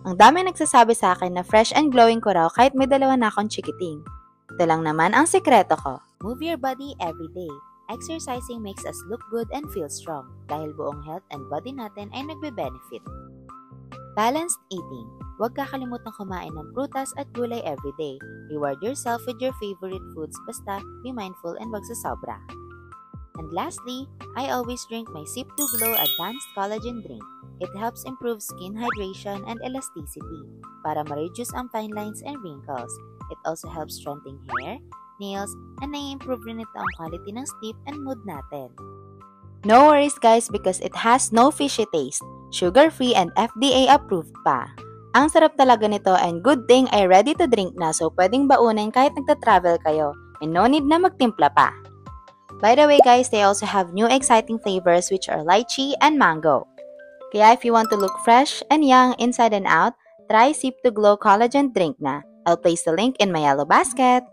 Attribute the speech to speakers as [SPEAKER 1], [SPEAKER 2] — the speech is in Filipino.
[SPEAKER 1] Ang dami nagsasabi sa akin na fresh and glowing ko raw kahit may dalawa na akong chikiting. Ito lang naman ang sikreto ko.
[SPEAKER 2] Move your body every day. Exercising makes us look good and feel strong dahil buong health and body natin ay nagbe-benefit. Balanced eating. Huwag kakalimutan kumain ng prutas at gulay every day. Reward yourself with your favorite foods basta be mindful and wag sasobra. And lastly, I always drink my Sip2Glow Advanced Collagen Drink. It helps improve skin hydration and elasticity para ma-reduce ang fine lines and wrinkles. It also helps strengthen hair, nails, and nai-improve rin ito ang quality ng sleep and mood natin.
[SPEAKER 1] No worries guys because it has no fishy taste, sugar-free and FDA approved pa. Ang sarap talaga nito and good thing ay ready to drink na so pwedeng baunin kahit nagta-travel kayo and no need na magtimpla pa. By the way guys, they also have new exciting flavors which are lychee and mango. Kaya if you want to look fresh and young inside and out, try Sip2Glow Collagen Drink na. I'll place the link in my yellow basket.